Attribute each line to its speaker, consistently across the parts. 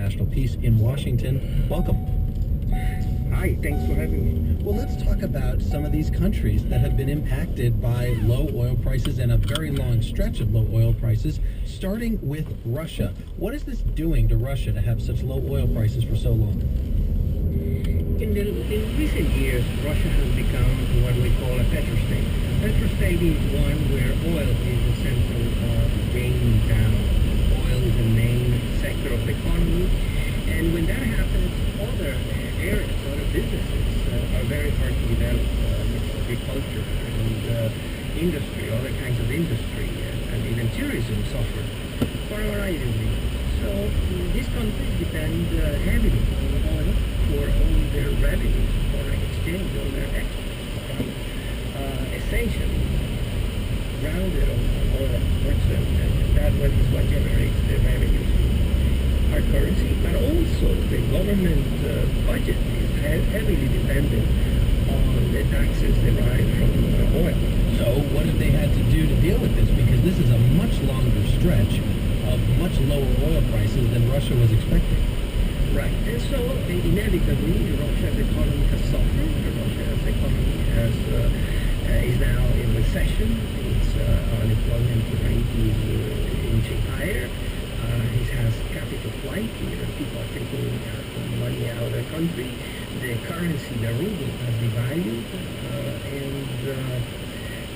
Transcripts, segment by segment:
Speaker 1: International Peace in Washington. Welcome.
Speaker 2: Hi, thanks for having me.
Speaker 1: Well, let's talk about some of these countries that have been impacted by low oil prices and a very long stretch of low oil prices, starting with Russia. What is this doing to Russia to have such low oil prices for so long?
Speaker 2: In recent years, Russia has become what we call a petrostate. A petrostate is one where oil is the central game down. Oil is the main sector of the economy, and when that happens, other areas, other businesses are very hard to develop. Agriculture and industry, other kinds of industry, and even tourism suffer for a variety of reasons. So these countries depend heavily on oil for all their revenues, foreign exchange, all their exports, essentially grounded on oil exports, and that is what generates the revenues in hard currency. But also the government budget is heavily dependent on the taxes derived from oil.
Speaker 1: So what have they had to do to deal with this? Because this is a much longer stretch of much lower oil prices than Russia was expecting.
Speaker 2: Right, and so inevitably Russia's economy has suffered. Russia's economy is now in recession. Its unemployment rate is inching higher. It has capital flight. People are taking money out of the country. The currency, the ruble, has devalued,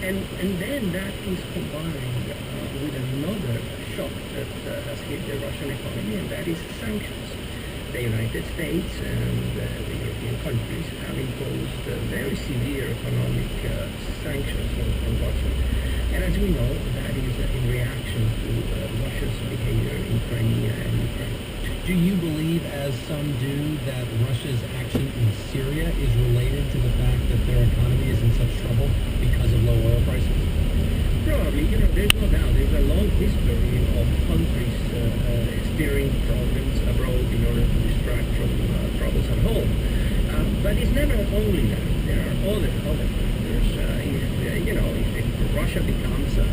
Speaker 2: and then that is combined with another shock that has hit the Russian economy, and that is sanctions. The United States and the European countries have imposed very severe economic sanctions on Russia. And as we know, that is in reaction to Russia's behavior in Crimea and Ukraine.
Speaker 1: Do you believe, as some do, that Russia's action in Syria is related to the fact that their economy is in such trouble because of low oil prices?
Speaker 2: Probably, there's no doubt. There's a long history of countries steering problems abroad in order to distract from troubles at home. But it's never only that. There are other factors. If Russia becomes a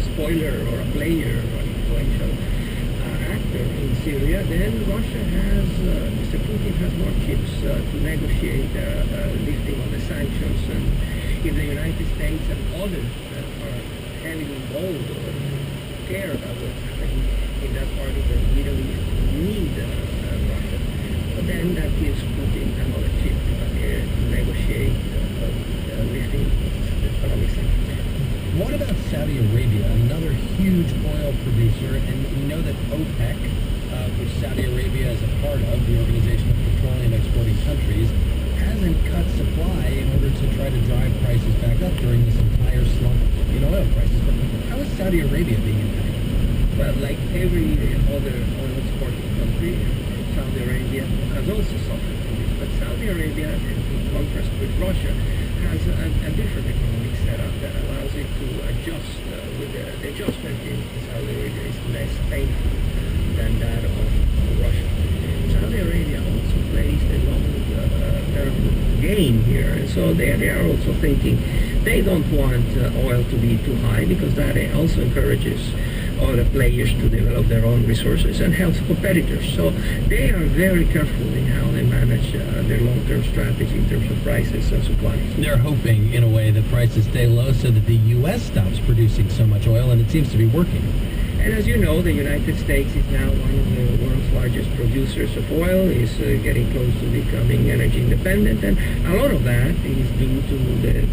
Speaker 2: spoiler or a player or an influential actor in Syria, then Russia has, Mr. Putin has more chips to negotiate lifting of the sanctions. And if the United States and others that are heavily involved or care about what's happening in that part of the Middle East need Russia, but then that gives Putin another chip to negotiate lifting economic sanctions.
Speaker 1: What about Saudi Arabia, another huge oil producer? And we know that OPEC, which Saudi Arabia is a part of, the Organization of Petroleum Exporting Countries, hasn't cut supply in order to try to drive prices back up during this entire slump in oil prices. But how is Saudi Arabia being impacted?
Speaker 2: Well, like every other oil exporting country, Saudi Arabia has also suffered from this. But Saudi Arabia, in contrast with Russia, has a different economic setup that allows it to adjust with the adjustment in Saudi Arabia is less painful than that of Russia. Saudi Arabia also plays the long-term game here, and so they are also thinking they don't want oil to be too high, because that also encourages other players to develop their own resources and helps competitors. So they are very careful in how they manage their long-term strategy in terms of prices and supply.
Speaker 1: They're hoping, in a way, that prices stay low so that the U.S. stops producing so much oil, and it seems to be working.
Speaker 2: And as you know, the United States is now one of the world's largest producers of oil, is getting close to becoming energy independent, and a lot of that is due to the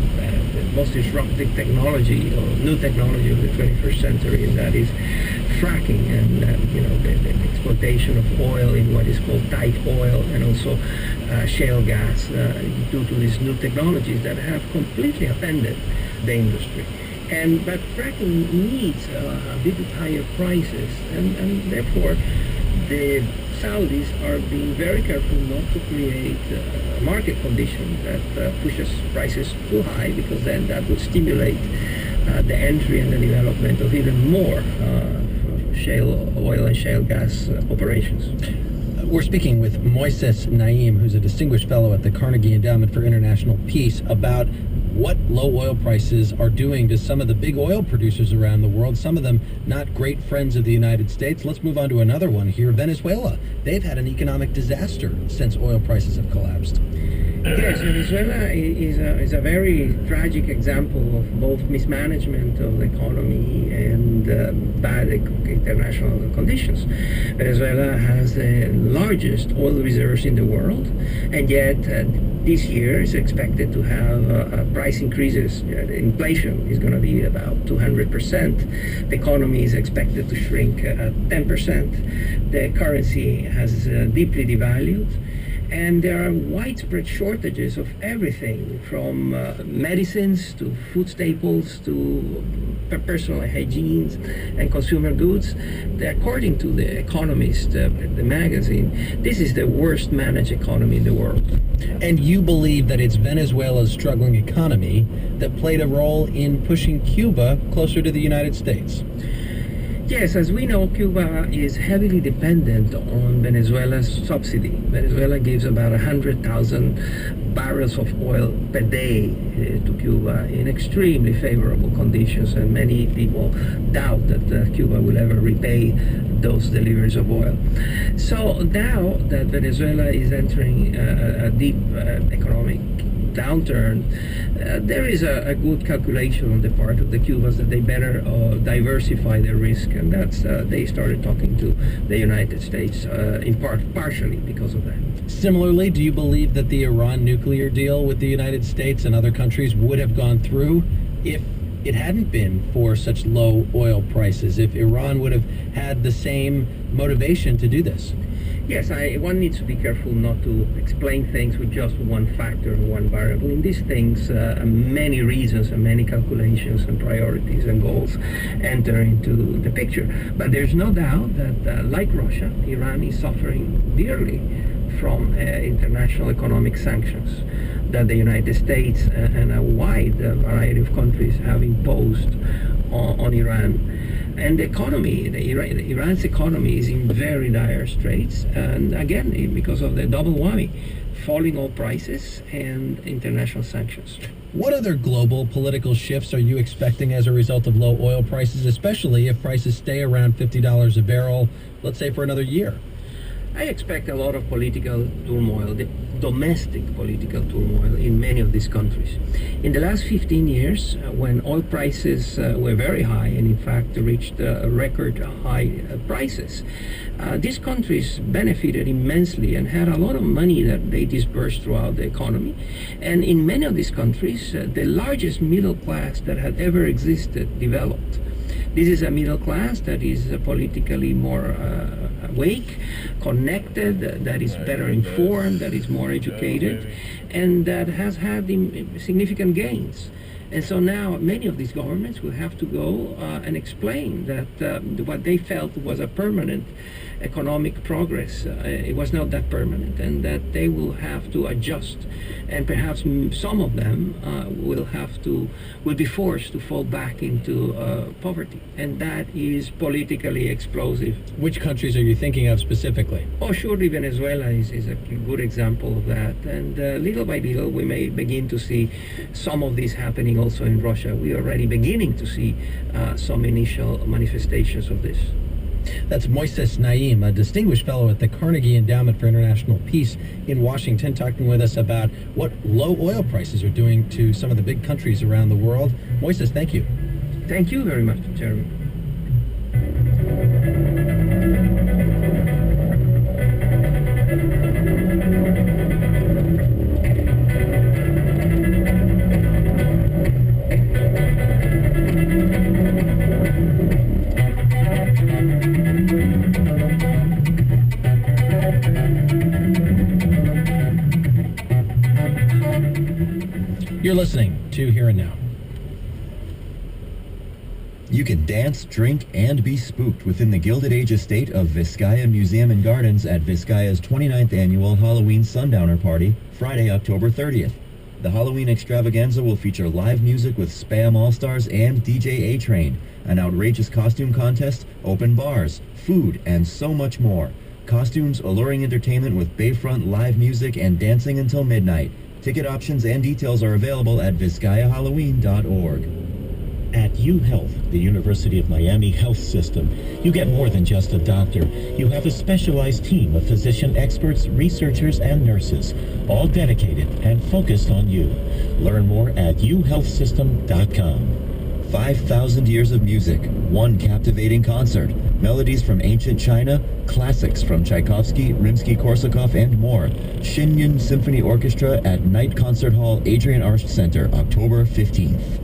Speaker 2: most disruptive technology, or new technology of the 21st century, and that is fracking, and the exploitation of oil in what is called tight oil, and also shale gas, due to these new technologies that have completely upended the industry. But fracking needs a bit higher prices, and therefore the Saudis are being very careful not to create a market condition that pushes prices too high, because then that would stimulate the entry and the development of even more shale oil and shale gas operations.
Speaker 1: We're speaking with Moises Naim, who's a distinguished fellow at the Carnegie Endowment for International Peace, about what low oil prices are doing to some of the big oil producers around the world, some of them not great friends of the United States. Let's move on to another one here, Venezuela. They've had an economic disaster since oil prices have collapsed.
Speaker 2: Yes, Venezuela is a very tragic example of both mismanagement of the economy and bad international conditions. Venezuela has the largest oil reserves in the world, and yet this year is expected to have price increases. Inflation is going to be about 200%. The economy is expected to shrink at 10%. The currency has deeply devalued. And there are widespread shortages of everything from medicines to food staples to personal hygiene and consumer goods. According to The Economist, the magazine, this is the worst managed economy in the world.
Speaker 1: And you believe that it's Venezuela's struggling economy that played a role in pushing Cuba closer to the United States?
Speaker 2: Yes, as we know, Cuba is heavily dependent on Venezuela's subsidy. Venezuela gives about 100,000 barrels of oil per day to Cuba in extremely favorable conditions, and many people doubt that Cuba will ever repay those deliveries of oil. So now that Venezuela is entering a deep economic downturn, there is a good calculation on the part of the Cubans that they better diversify their risk, and that's they started talking to the United States in part, partially because of that.
Speaker 1: Similarly, do you believe that the Iran nuclear deal with the United States and other countries would have gone through if it hadn't been for such low oil prices, if Iran would have had the same motivation to do this?
Speaker 2: Yes, one needs to be careful not to explain things with just one factor and one variable. In these things, many reasons and many calculations and priorities and goals enter into the picture. But there's no doubt that, like Russia, Iran is suffering dearly from international economic sanctions that the United States and a wide variety of countries have imposed on Iran. And the economy, Iran's economy is in very dire straits, and again, because of the double whammy, falling oil prices and international sanctions.
Speaker 1: What other global political shifts are you expecting as a result of low oil prices, especially if prices stay around $50 a barrel, let's say for another year?
Speaker 2: I expect a lot of political turmoil, the domestic political turmoil in many of these countries. In the last 15 years, when oil prices were very high and in fact reached record high prices, these countries benefited immensely and had a lot of money that they dispersed throughout the economy. And in many of these countries, the largest middle class that had ever existed developed. This is a middle class that is politically more awake, connected, that is better informed, that is more educated, and that has had significant gains. And so now many of these governments will have to go and explain that what they felt was a permanent economic progress, it was not that permanent, and that they will have to adjust, and perhaps some of them will be forced to fall back into poverty, and that is politically explosive.
Speaker 1: Which countries are you thinking of specifically?
Speaker 2: Oh, surely Venezuela is a good example of that, and little by little we may begin to see some of this happening also in Russia. We are already beginning to see some initial manifestations of this.
Speaker 1: That's Moises Naim, a distinguished fellow at the Carnegie Endowment for International Peace in Washington, talking with us about what low oil prices are doing to some of the big countries around the world. Moises, thank you.
Speaker 2: Thank you very much, Jeremy.
Speaker 1: You're listening to Here and Now.
Speaker 3: You can dance, drink, and be spooked within the Gilded Age estate of Vizcaya Museum and Gardens at Vizcaya's 29th annual Halloween Sundowner Party, Friday, October 30th. The Halloween extravaganza will feature live music with Spam All-Stars and DJ A-Train, an outrageous costume contest, open bars, food, and so much more. Costumes, alluring entertainment with Bayfront live music, and dancing until midnight. Ticket options and details are available at ViscayaHalloween.org.
Speaker 4: At UHealth, the University of Miami Health System, you get more than just a doctor. You have a specialized team of physician experts, researchers, and nurses, all dedicated and focused on you. Learn more at uhealthsystem.com.
Speaker 3: 5,000 years of music, one captivating concert, melodies from ancient China, classics from Tchaikovsky, Rimsky-Korsakov, and more. Shenyun Symphony Orchestra at Night Concert Hall, Adrian Arsht Center, October 15th.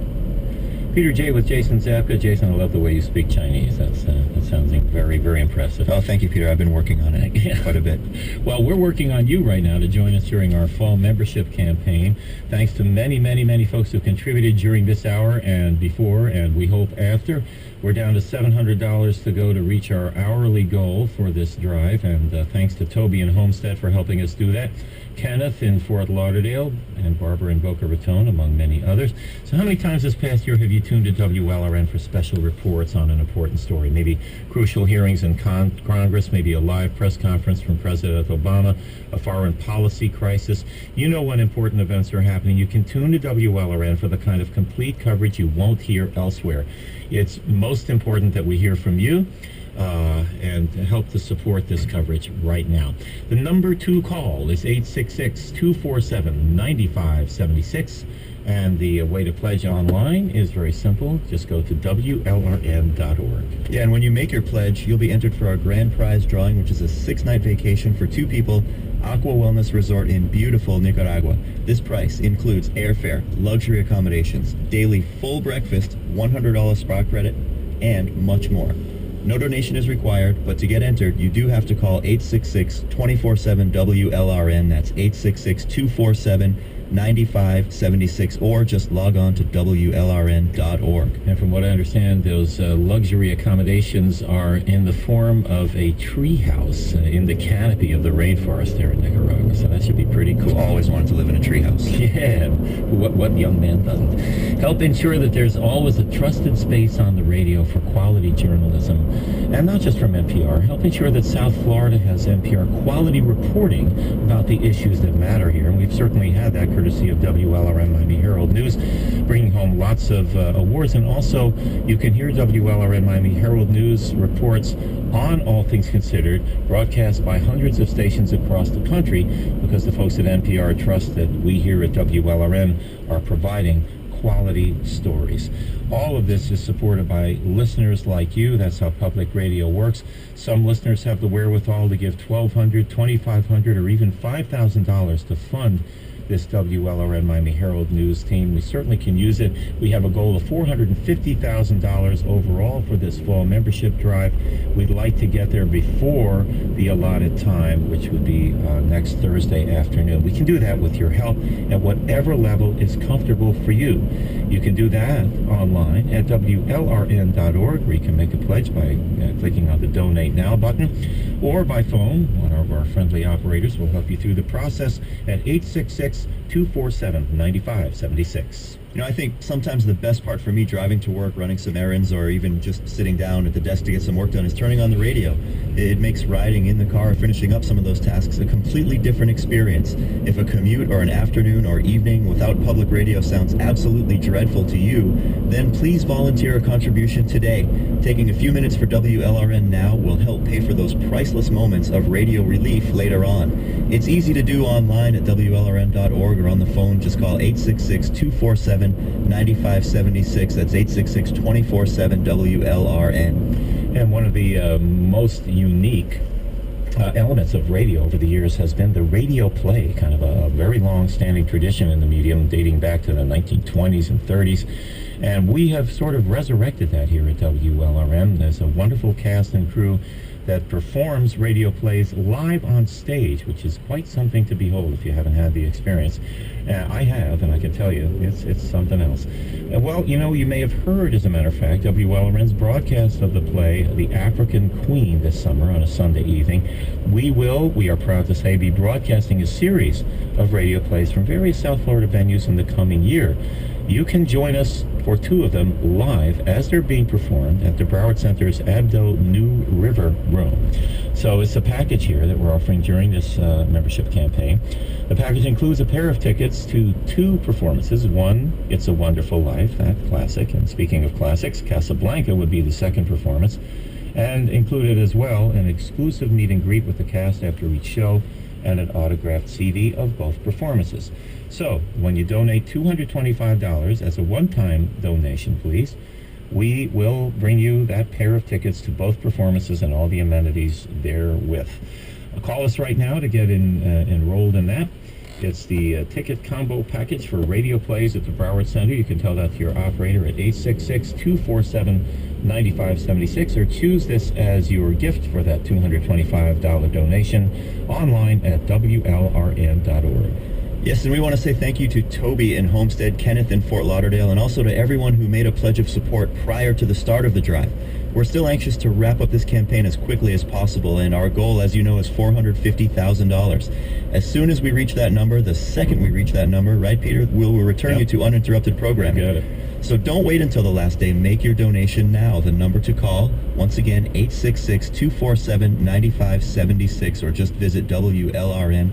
Speaker 4: Peter J. with Jason Zapka. Jason, I love the way you speak Chinese. That sounds very, very impressive.
Speaker 3: Oh, thank you, Peter. I've been working on it quite a bit.
Speaker 4: Well, we're working on you right now to join us during our fall membership campaign. Thanks to many, many, many folks who contributed during this hour and before, and we hope after. We're down to $700 to go to reach our hourly goal for this drive, and thanks to Toby in Homestead for helping us do that. Kenneth in Fort Lauderdale, and Barbara in Boca Raton, among many others. So how many times this past year have you tuned to WLRN for special reports on an important story? Maybe crucial hearings in Congress, maybe a live press conference from President Obama, a foreign policy crisis. You know when important events are happening. You can tune to WLRN for the kind of complete coverage you won't hear elsewhere. It's most important that we hear from you. And help to support this coverage right now. The number to call is 866-247-9576, and the way to pledge online is very simple. Just go to WLRN.org.
Speaker 3: Yeah, and when you make your pledge, you'll be entered for our grand prize drawing, which is a 6-night vacation for 2 people, Aqua Wellness Resort in beautiful Nicaragua. This price includes airfare, luxury accommodations, daily full breakfast, $100 spa credit, and much more. No donation is required, but to get entered, you do have to call 866-247-WLRN. That's 866-247-9576, or just log on to WLRN.org.
Speaker 4: And from what I understand, those luxury accommodations are in the form of a tree house in the canopy of the rainforest there in Nicaragua. So that should be pretty cool.
Speaker 3: Always wanted to live in a tree house.
Speaker 4: Yeah, what young man doesn't? Help ensure that there's always a trusted space on the radio for quality journalism, and not just from NPR. Help ensure that South Florida has NPR quality reporting about the issues that matter here, and we've certainly had that courtesy of WLRN Miami Herald News, bringing home lots of awards. And also, you can hear WLRN Miami Herald News reports on All Things Considered, broadcast by hundreds of stations across the country, because the folks at NPR trust that we here at WLRN are providing quality stories. All of this is supported by listeners like you. That's how public radio works. Some listeners have the wherewithal to give $1,200, $2,500, or even $5,000 to fund this WLRN Miami Herald News team. We certainly can use it. We have a goal of $450,000 overall for this fall membership drive. We'd like to get there before the allotted time, which would be next Thursday afternoon. We can do that with your help at whatever level is comfortable for you. You can do that online at WLRN.org, where you can make a pledge by clicking on the Donate Now button, or by phone. One of our friendly operators will help you through the process at 866-247-9576.
Speaker 3: You know, I think sometimes the best part for me driving to work, running some errands, or even just sitting down at the desk to get some work done is turning on the radio. It makes riding in the car, finishing up some of those tasks, a completely different experience. If a commute or an afternoon or evening without public radio sounds absolutely dreadful to you, then please volunteer a contribution today. Taking a few minutes for WLRN now will help pay for those priceless moments of radio relief later on. It's easy to do online at WLRN.org, or on the phone. Just call 866-247-9576. That's 866-247-WLRN.
Speaker 4: And one of the most unique elements of radio over the years has been the radio play, kind of a very long-standing tradition in the medium dating back to the 1920s and 30s. And we have sort of resurrected that here at WLRN. There's a wonderful cast and crew that performs radio plays live on stage, which is quite something to behold if you haven't had the experience. I have, and I can tell you, it's something else. Well, you know, you may have heard, as a matter of fact, WLRN's broadcast of the play The African Queen this summer on a Sunday evening. We are proud to say, be broadcasting a series of radio plays from various South Florida venues in the coming year. You can join us for 2 of them live as they're being performed at the Broward Center's Abdo New River Room. So it's a package here that we're offering during this membership campaign. The package includes a pair of tickets to 2 performances. One, It's a Wonderful Life, that classic. And speaking of classics, Casablanca would be the second performance. And included as well an exclusive meet and greet with the cast after each show and an autographed CD of both performances. So, when you donate $225 as a one-time donation, please, we will bring you that pair of tickets to both performances and all the amenities therewith. Call us right now to get enrolled in that. It's the ticket combo package for radio plays at the Broward Center. You can tell that to your operator at 866-247-9576, or choose this as your gift for that $225 donation online at WLRN.org.
Speaker 3: Yes, and we want to say thank you to Toby in Homestead, Kenneth in Fort Lauderdale, and also to everyone who made a pledge of support prior to the start of the drive. We're still anxious to wrap up this campaign as quickly as possible, and our goal, as you know, is $450,000. As soon as we reach that number, the second we reach that number, right, Peter, we'll return you to uninterrupted programming.
Speaker 4: Got it.
Speaker 3: So don't wait until the last day. Make your donation now. The number to call, once again, 866-247-9576, or just visit WLRN.org.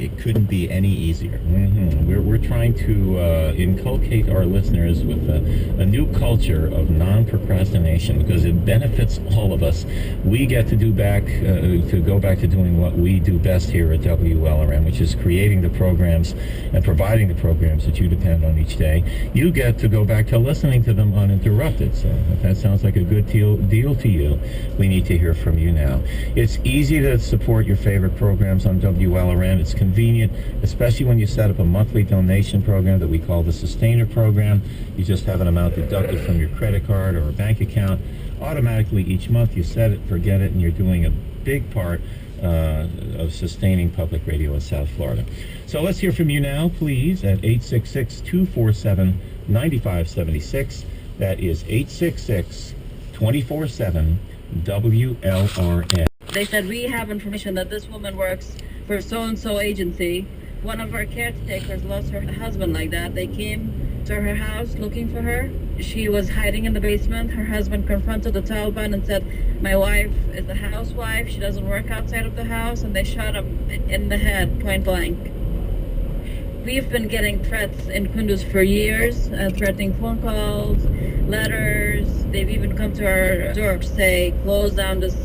Speaker 3: It couldn't be any easier.
Speaker 4: We're trying to inculcate our listeners with a new culture of non-procrastination, because it benefits all of us. We get to go back to doing what we do best here at WLRN, which is creating the programs and providing the programs that you depend on each day. You get to go back to listening to them uninterrupted. So if that sounds like a good deal to you, we need to hear from you now. It's easy to support your favorite programs on WLRN. It's convenient, especially when you set up a monthly donation program that we call the Sustainer Program. You just have an amount deducted from your credit card or a bank account. Automatically each month you set it, forget it, and you're doing a big part of sustaining public radio in South Florida. So let's hear from you now, please, at 866-247-9576. That is 866-247-WLRN.
Speaker 5: They said, we have information that this woman works for so-and-so agency. One of our caretakers lost her husband like that. They came to her house looking for her. She was hiding in the basement. Her husband confronted the Taliban and said, my wife is a housewife. She doesn't work outside of the house. And they shot him in the head, point blank. We've been getting threats in Kunduz for years, threatening phone calls, letters. They've even come to our door to say, close down this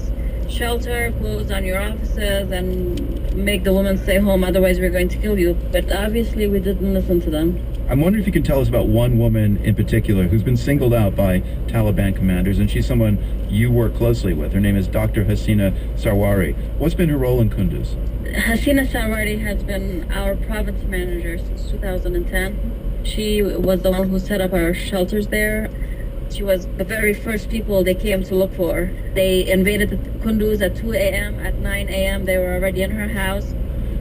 Speaker 5: shelter, close down your offices, and make the woman stay home, otherwise we're going to kill you. But obviously we didn't listen to them.
Speaker 6: I'm wondering if you can tell us about one woman in particular who's been singled out by Taliban commanders, and she's someone you work closely with. Her name is Dr. Hasina Sarwari. What's been her role in Kunduz?
Speaker 5: Hasina Sarwari has been our province manager since 2010. She was the one who set up our shelters there. She was the very first people they came to look for. They invaded Kunduz at 2 a.m. At 9 a.m. they were already in her house.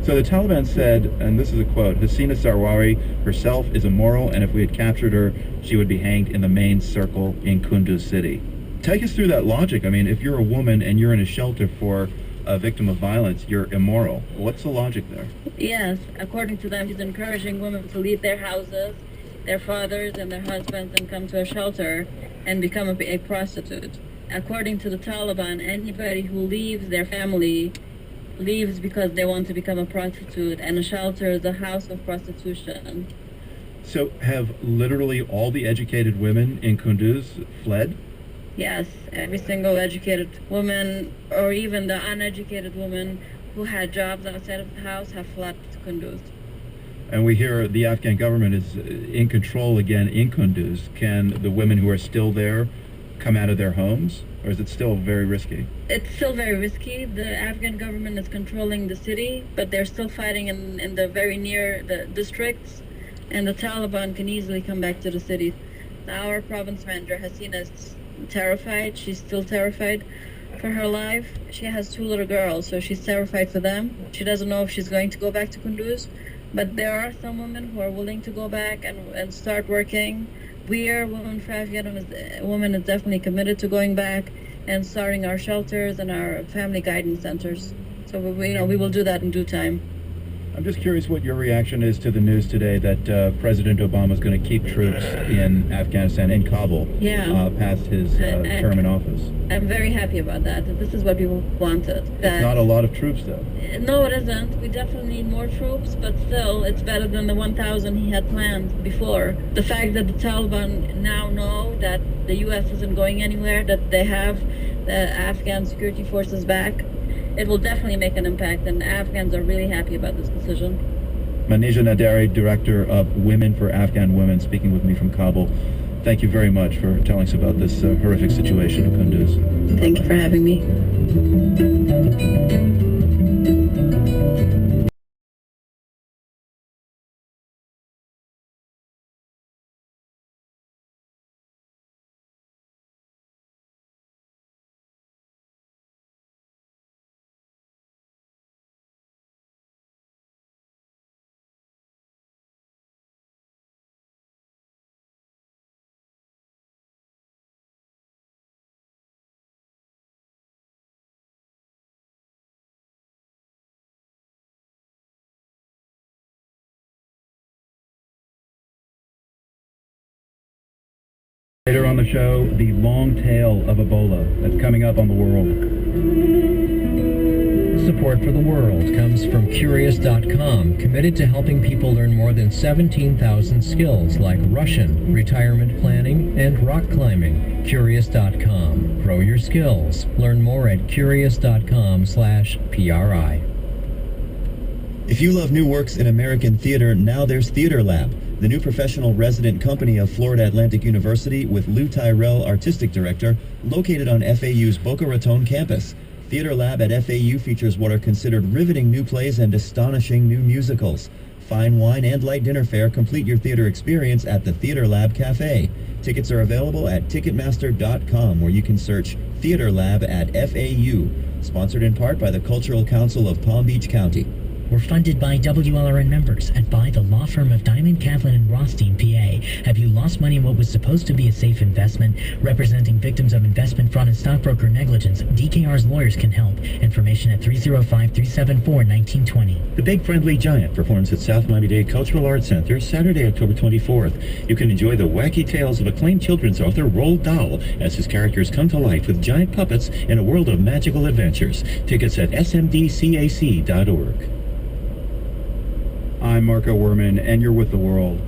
Speaker 6: So the Taliban said, and this is a quote, Hasina Sarwari herself is immoral, and if we had captured her, she would be hanged in the main circle in Kunduz city. Take us through that logic. I mean, if you're a woman and you're in a shelter for a victim of violence, you're immoral. What's the logic there?
Speaker 5: Yes, according to them, she's encouraging women to leave their houses, their fathers and their husbands, and come to a shelter and become a prostitute. According to the Taliban, anybody who leaves their family leaves because they want to become a prostitute, and a shelter is a house of prostitution.
Speaker 6: So have literally all the educated women in Kunduz fled?
Speaker 5: Yes, every single educated woman, or even the uneducated woman who had jobs outside of the house, have fled to Kunduz.
Speaker 6: And we hear the Afghan government is in control again in Kunduz. Can the women who are still there come out of their homes, or is it still very risky?
Speaker 5: It's still very risky. The Afghan government is controlling the city, but they're still fighting in the very near the districts, and the Taliban can easily come back to the city. Our province manager, Hasina, is terrified. She's still terrified for her life. She has 2 little girls, so she's terrified for them. She doesn't know if she's going to go back to Kunduz, but there are some women who are willing to go back and start working. We are Women for Afghanistan. Women is definitely committed to going back and starting our shelters and our family guidance centers. So we will do that in due time.
Speaker 6: I'm just curious what your reaction is to the news today that President Obama is going to keep troops in Afghanistan, in Kabul, past his term in office.
Speaker 5: I'm very happy about that. This is what people wanted.
Speaker 6: It's not a lot of troops, though.
Speaker 5: No, it isn't. We definitely need more troops, but still, it's better than the 1,000 he had planned before. The fact that the Taliban now know that the U.S. isn't going anywhere, that they have the Afghan security forces back, it will definitely make an impact, and Afghans are really happy about this decision.
Speaker 6: Manija Naderi, Director of Women for Afghan Women, speaking with me from Kabul. Thank you very much for telling us about this horrific situation in Kunduz.
Speaker 5: Thank you for having me.
Speaker 6: Later on the show, the long tail of Ebola that's coming up on the world.
Speaker 1: Support for the world comes from Curious.com, committed to helping people learn more than 17,000 skills like Russian, retirement planning, and rock climbing. Curious.com. Grow your skills. Learn more at Curious.com/PRI.
Speaker 3: If you love new works in American theater, now there's Theater Lab, the new professional resident company of Florida Atlantic University with Lou Tyrell, artistic director, located on FAU's Boca Raton campus. Theater Lab at FAU features what are considered riveting new plays and astonishing new musicals. Fine wine and light dinner fare complete your theater experience at the Theater Lab Cafe. Tickets are available at Ticketmaster.com, where you can search Theater Lab at FAU. Sponsored in part by the Cultural Council of Palm Beach County.
Speaker 7: We're funded by WLRN members and by the law firm of Diamond, Kaplan, and Rothstein, PA. Have you lost money in what was supposed to be a safe investment? Representing victims of investment fraud and stockbroker negligence, DKR's lawyers can help. Information at 305-374-1920.
Speaker 4: The Big Friendly Giant performs at South Miami-Dade Cultural Arts Center Saturday, October 24th. You can enjoy the wacky tales of acclaimed children's author Roald Dahl as his characters come to life with giant puppets in a world of magical adventures. Tickets at smdcac.org.
Speaker 6: I'm Marco Werman, and you're with the world.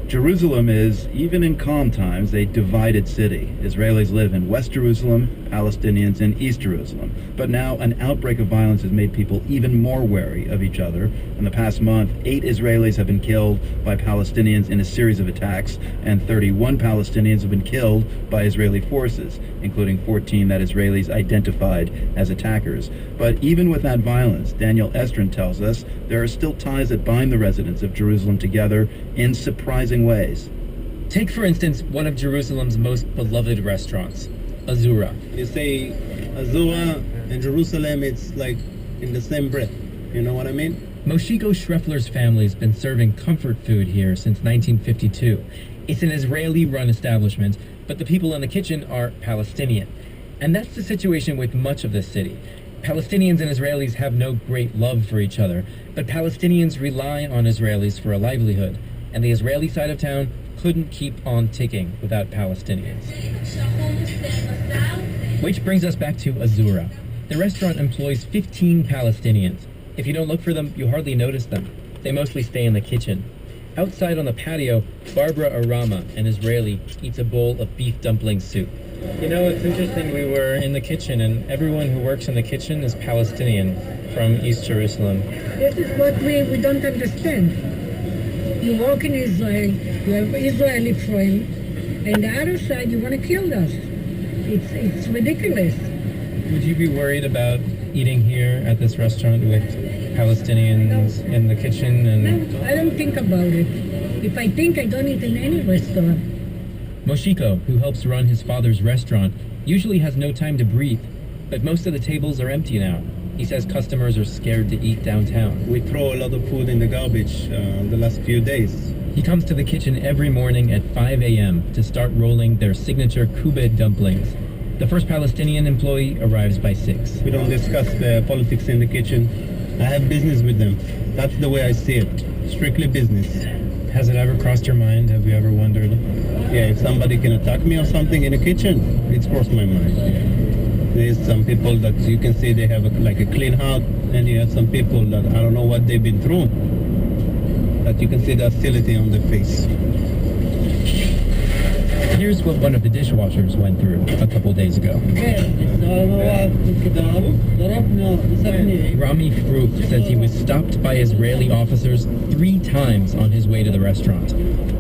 Speaker 6: Jerusalem is, even in calm times, a divided city. Israelis live in West Jerusalem, Palestinians in East Jerusalem. But now an outbreak of violence has made people even more wary of each other. In the past month, 8 Israelis have been killed by Palestinians in a series of attacks, and 31 Palestinians have been killed by Israeli forces, including 14 that Israelis identified as attackers. But even with that violence, Daniel Estrin tells us, there are still ties that bind the residents of Jerusalem together in surprising ways.
Speaker 8: Take, for instance, one of Jerusalem's most beloved restaurants, Azura.
Speaker 9: You say Azura and Jerusalem, it's like in the same breath. You know what I mean?
Speaker 8: Moshiko Schreffler's family's been serving comfort food here since 1952. It's an Israeli-run establishment, but the people in the kitchen are Palestinian. And that's the situation with much of this city. Palestinians and Israelis have no great love for each other, but Palestinians rely on Israelis for a livelihood, and the Israeli side of town couldn't keep on ticking without Palestinians. Which brings us back to Azura. The restaurant employs 15 Palestinians. If you don't look for them, you hardly notice them. They mostly stay in the kitchen. Outside on the patio, Barbara Arama, an Israeli, eats a bowl of beef dumpling soup. You know, it's interesting, we were in the kitchen, and everyone who works in the kitchen is Palestinian from East Jerusalem.
Speaker 10: This is what we don't understand. You walk in Israel, you have Israeli friend, and the other side you want to kill us. It's ridiculous.
Speaker 8: Would you be worried about eating here at this restaurant with Palestinians in the kitchen?
Speaker 10: No, I don't think about it. If I think, I don't eat in any restaurant.
Speaker 8: Moshiko, who helps run his father's restaurant, usually has no time to breathe, but most of the tables are empty now. He says customers are scared to eat downtown.
Speaker 9: We throw a lot of food in the garbage the last few days.
Speaker 8: He comes to the kitchen every morning at 5 a.m. to start rolling their signature kubed dumplings. The first Palestinian employee arrives by 6.
Speaker 9: We don't discuss the politics in the kitchen. I have business with them. That's the way I see it. Strictly business.
Speaker 8: Has it ever crossed your mind? Have you ever wondered?
Speaker 9: Yeah, if somebody can attack me or something in the kitchen, it's crossed my mind. There's some people that you can see they have like a clean house, and you have some people that I don't know what they've been through, that you can see the hostility on their face.
Speaker 8: Here's what one of the dishwashers went through a couple days ago. Rami Farouk says he was stopped by Israeli officers 3 times on his way to the restaurant.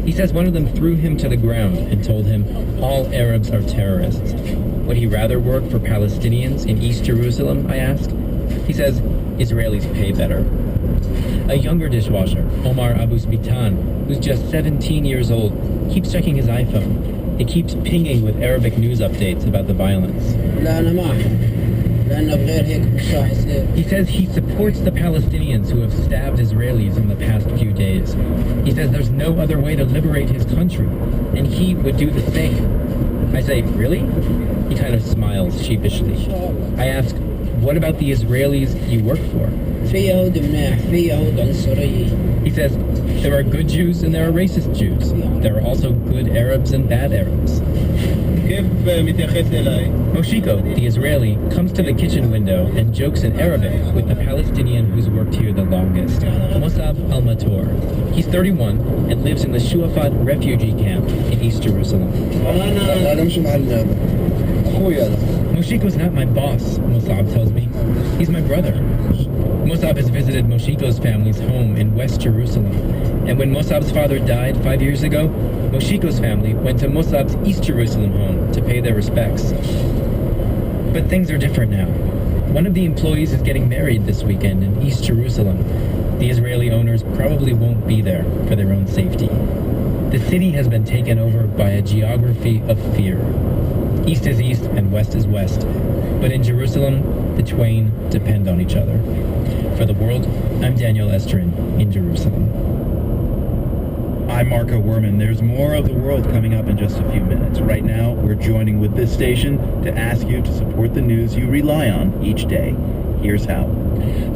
Speaker 8: He says one of them threw him to the ground and told him all Arabs are terrorists. Would he rather work for Palestinians in East Jerusalem, I asked? He says Israelis pay better. A younger dishwasher, Omar Abu Sbitan, who's just 17 years old, keeps checking his iPhone. It keeps pinging with Arabic news updates about the violence. He says he supports the Palestinians who have stabbed Israelis in the past few days. He says there's no other way to liberate his country, and he would do the same. I say, really? He kind of smiles sheepishly. I ask, what about the Israelis you work for? He says, there are good Jews and there are racist Jews. There are also good Arabs and bad Arabs. Moshiko, the Israeli, comes to the kitchen window and jokes in Arabic with the Palestinian who's worked here the longest, Mossab al-Matour. He's 31 and lives in the Shuafat refugee camp in East Jerusalem. Moshiko's not my boss, Mossab tells me. He's my brother. Mossab has visited Moshiko's family's home in West Jerusalem. And when Mossab's father died 5 years ago, Moshiko's family went to Mossab's East Jerusalem home to pay their respects. But things are different now. One of the employees is getting married this weekend in East Jerusalem. The Israeli owners probably won't be there for their own safety. The city has been taken over by a geography of fear. East is east and west is west. But in Jerusalem, the twain depend on each other. For The World, I'm Daniel Estrin in Jerusalem.
Speaker 6: I'm Marco Werman. There's more of The World coming up in just a few minutes. Right now, we're joining with this station to ask you to support the news you rely on each day. Here's how.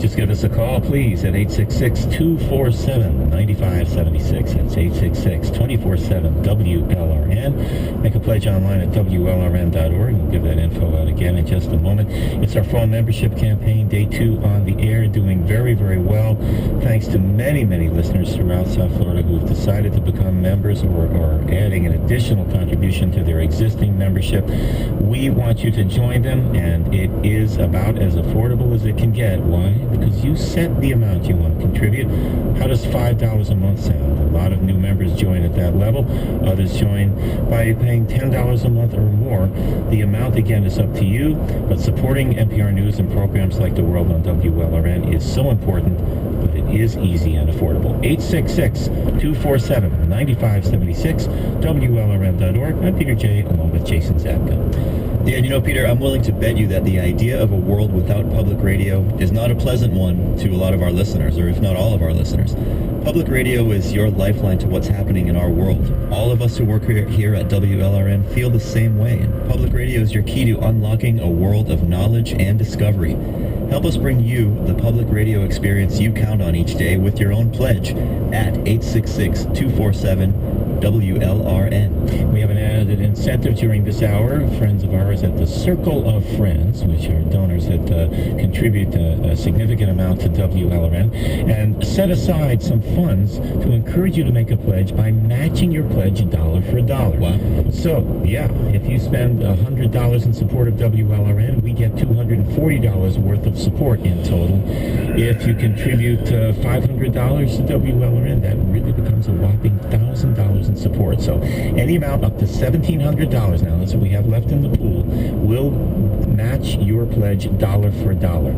Speaker 4: Just give us a call, please, at 866-247-9576. That's 866-247-WLRN. Make a pledge online at WLRN.org. We'll give that info out again in just a moment. It's our fall membership campaign, day 2 on the air, doing very, very well. Thanks to many, many listeners throughout South Florida who have decided to become members or adding an additional contribution to their existing membership. We want you to join them, and it is about as affordable as it can get. Why? Because you set the amount you want to contribute. How does $5 a month sound? A lot of new members join at that level. Others join by paying $10 a month or more. The amount, again, is up to you, but supporting NPR News and programs like The World on WLRN is so important, but it is easy and affordable. 866-247-9576, WLRN.org. I'm Peter J., along with Jason Zabka.
Speaker 3: Yeah, and you know, Peter, I'm willing to bet you that the idea of a world without public radio is not a pleasant one to a lot of our listeners, or if not all of our listeners. Public radio is your lifeline to what's happening in our world. All of us who work here at WLRN feel the same way, and public radio is your key to unlocking a world of knowledge and discovery. Help us bring you the public radio experience you count on each day with your own pledge at 866-247-WLRN.
Speaker 4: We have an added incentive during this hour. Friends of ours at the Circle of Friends, which are donors that contribute a significant amount to WLRN, and set aside some funds to encourage you to make a pledge by matching your pledge dollar for dollar.
Speaker 3: Wow.
Speaker 4: So, yeah, if you spend $100 in support of WLRN, we get $240 worth of support in total. If you contribute $500 to WLRN, that really becomes a whopping $1,000 in support. So any amount up to $1,700 now, that's what we have left in the pool, will match your pledge dollar for dollar.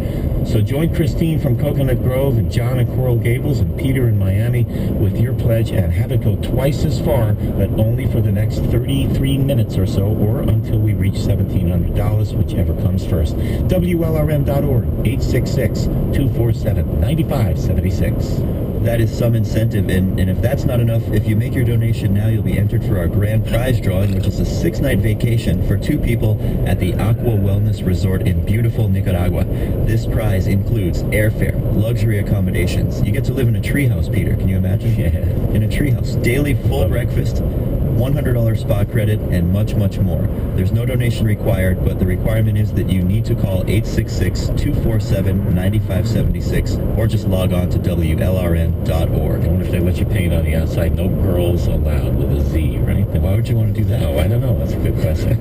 Speaker 4: So join Christine from Coconut Grove and John in Coral Gables and Peter in Miami with your pledge and have it go twice as far, but only for the next 33 minutes or so, or until we reach $1,700, whichever comes first. WLRN.org, 866-247-9576.
Speaker 3: That is some incentive, and if that's not enough, if you make your donation now, you'll be entered for our grand prize drawing, which is a 6-night vacation for 2 people at the Aqua Wellness Resort in beautiful Nicaragua. This prize includes airfare, luxury accommodations. You get to live in a treehouse, Peter. Can you imagine?
Speaker 4: Yeah.
Speaker 3: In a treehouse. Daily full breakfast, $100 spa credit, and much, much more. There's no donation required, but the requirement is that you need to call 866-247-9576 or just log on to WLRN.org.
Speaker 4: I wonder if they let you paint on the outside, no girls allowed with a Z, right?
Speaker 3: Then why would you want to do that?
Speaker 4: Oh, I don't know. That's a good question.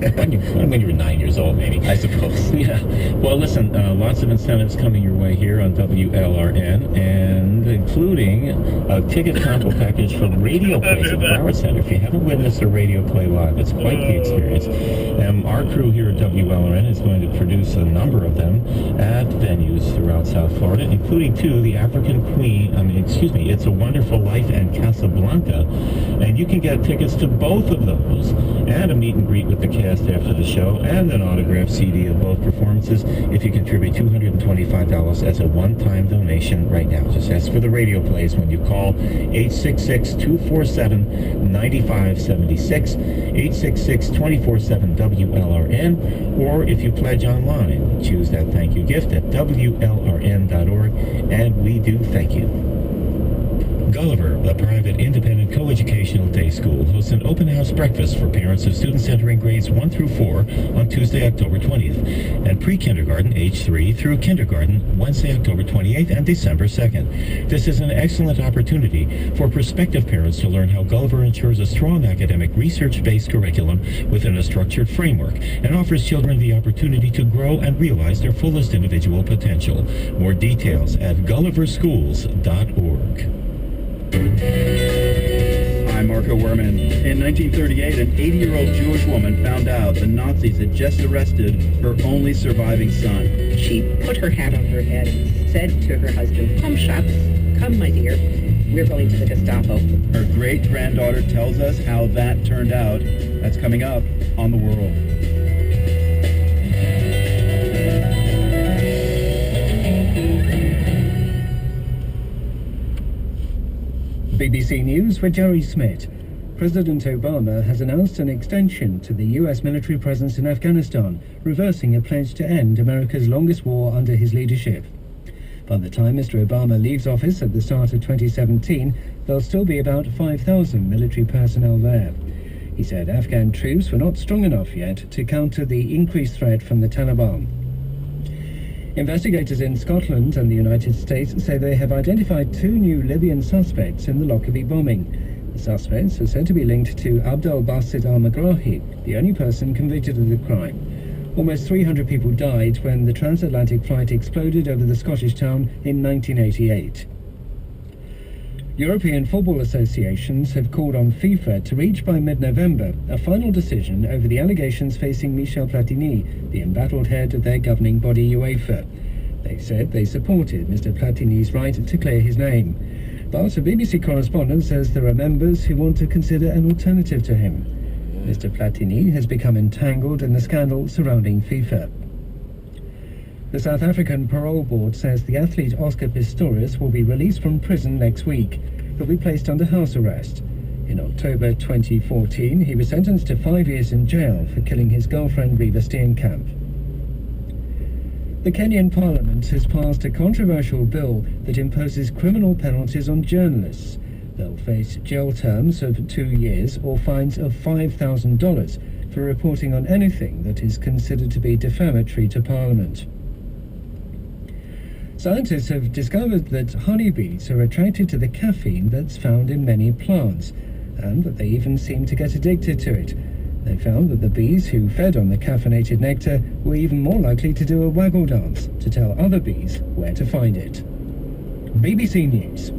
Speaker 4: when you were 9 years old, maybe.
Speaker 3: I suppose.
Speaker 4: Yeah. Well, listen, lots of incentives coming your way here on WLRN, and including a ticket combo package for radio plays at the Broward Center. If you haven't witnessed a radio play live, it's quite the experience. Our crew here at WLRN is going to produce a number of them at venues throughout South Florida, including 2, the African Queen, It's a Wonderful Life and Casablanca. And you can get tickets to both of those, and a meet and greet with the cast after the show, and an autographed CD of both performances if you contribute $225 as a one-time donation right now. Just ask for the radio plays when you call 866-247-9576, 866-247-WLRN, or if you pledge online, choose that thank you gift at WLRN.org, and we do thank you. Gulliver, a private independent coeducational day school, hosts an open house breakfast for parents of students entering grades 1 through 4 on Tuesday, October 20th, and pre-kindergarten age 3 through kindergarten Wednesday, October 28th and December 2nd. This is an excellent opportunity for prospective parents to learn how Gulliver ensures a strong academic research-based curriculum within a structured framework and offers children the opportunity to grow and realize their fullest individual potential. More details at gulliverschools.org.
Speaker 6: I'm Marco Werman. In 1938, an 80-year-old Jewish woman found out the Nazis had just arrested her only surviving son.
Speaker 11: She put her hat on her head and said to her husband, "Come, Schatz, come, my dear. We're going to the Gestapo."
Speaker 6: Her great-granddaughter tells us how that turned out. That's coming up on The World.
Speaker 12: BBC News with Jerry Smith. President Obama has announced an extension to the U.S. military presence in Afghanistan, reversing a pledge to end America's longest war under his leadership. By the time Mr. Obama leaves office at the start of 2017, there'll still be about 5,000 military personnel there. He said Afghan troops were not strong enough yet to counter the increased threat from the Taliban. Investigators in Scotland and the United States say they have identified 2 new Libyan suspects in the Lockerbie bombing. The suspects are said to be linked to Abdel Basit al-Megrahi, the only person convicted of the crime. Almost 300 people died when the transatlantic flight exploded over the Scottish town in 1988. European football associations have called on FIFA to reach by mid-November a final decision over the allegations facing Michel Platini, the embattled head of their governing body UEFA. They said they supported Mr. Platini's right to clear his name. But a BBC correspondent says there are members who want to consider an alternative to him. Mr. Platini has become entangled in the scandal surrounding FIFA. The South African Parole Board says the athlete Oscar Pistorius will be released from prison next week. He'll be placed under house arrest. In October 2014, he was sentenced to 5 years in jail for killing his girlfriend Reva Steenkamp. The Kenyan Parliament has passed a controversial bill that imposes criminal penalties on journalists. They'll face jail terms of 2 years or fines of $5,000 for reporting on anything that is considered to be defamatory to Parliament. Scientists have discovered that honeybees are attracted to the caffeine that's found in many plants, and that they even seem to get addicted to it. They found that the bees who fed on the caffeinated nectar were even more likely to do a waggle dance to tell other bees where to find it. BBC News.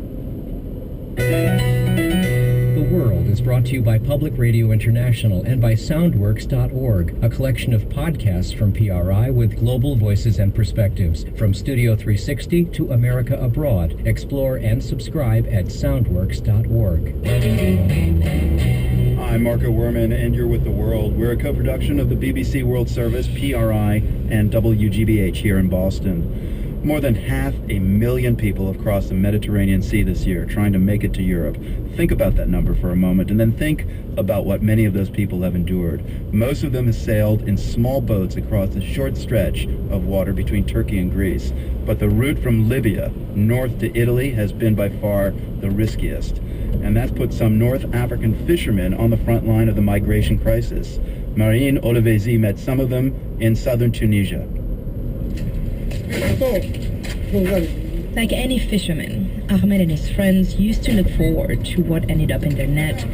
Speaker 1: The World is brought to you by Public Radio International and by Soundworks.org, a collection of podcasts from PRI with global voices and perspectives. From Studio 360 to America Abroad, explore and subscribe at Soundworks.org.
Speaker 6: I'm Marco Werman, and you're with The World. We're a co-production of the BBC World Service, PRI, and WGBH here in Boston. More than 500,000 people have crossed the Mediterranean Sea this year, trying to make it to Europe. Think about that number for a moment, and then think about what many of those people have endured. Most of them have sailed in small boats across a short stretch of water between Turkey and Greece. But the route from Libya north to Italy has been by far the riskiest. And that's put some North African fishermen on the front line of the migration crisis. Marine Olivesi met some of them in southern Tunisia.
Speaker 11: Like any fisherman, Ahmed and his friends used to look forward to what ended up in their net.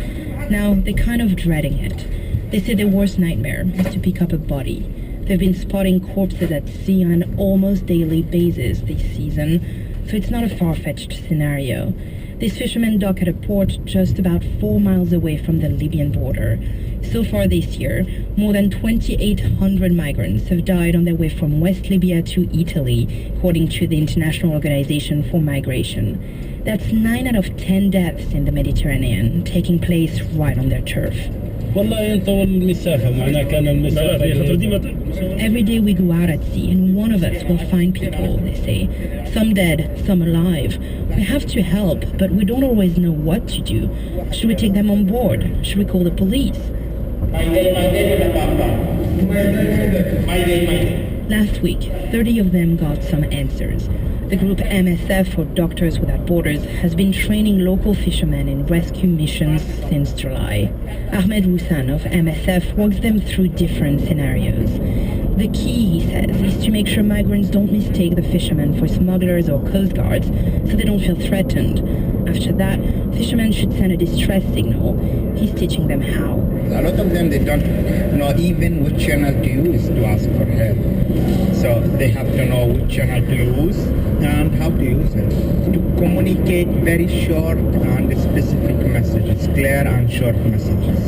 Speaker 11: Now they're kind of dreading it. They say their worst nightmare is to pick up a body. They've been spotting corpses at sea on an almost daily basis this season, so it's not a far-fetched scenario. These fishermen dock at a port just about 4 miles away from the Libyan border. So far this year, more than 2,800 migrants have died on their way from West Libya to Italy, according to the International Organization for Migration. That's 9 out of 10 deaths in the Mediterranean, taking place right on their turf. Every day we go out at sea and one of us will find people, they say. Some dead, some alive. We have to help, but we don't always know what to do. Should we take them on board? Should we call the police? Last week, 30 of them got some answers. The group MSF, or Doctors Without Borders, has been training local fishermen in rescue missions since July. Ahmed Roussan of MSF walks them through different scenarios. The key, he says, is to make sure migrants don't mistake the fishermen for smugglers or coast guards, so they don't feel threatened. After that, fishermen should send a distress signal. He's teaching them how.
Speaker 13: A lot of them, they don't know even which channel to use to ask for help. So they have to know which channel to use and how to use it. To communicate very short and specific messages, clear and short messages.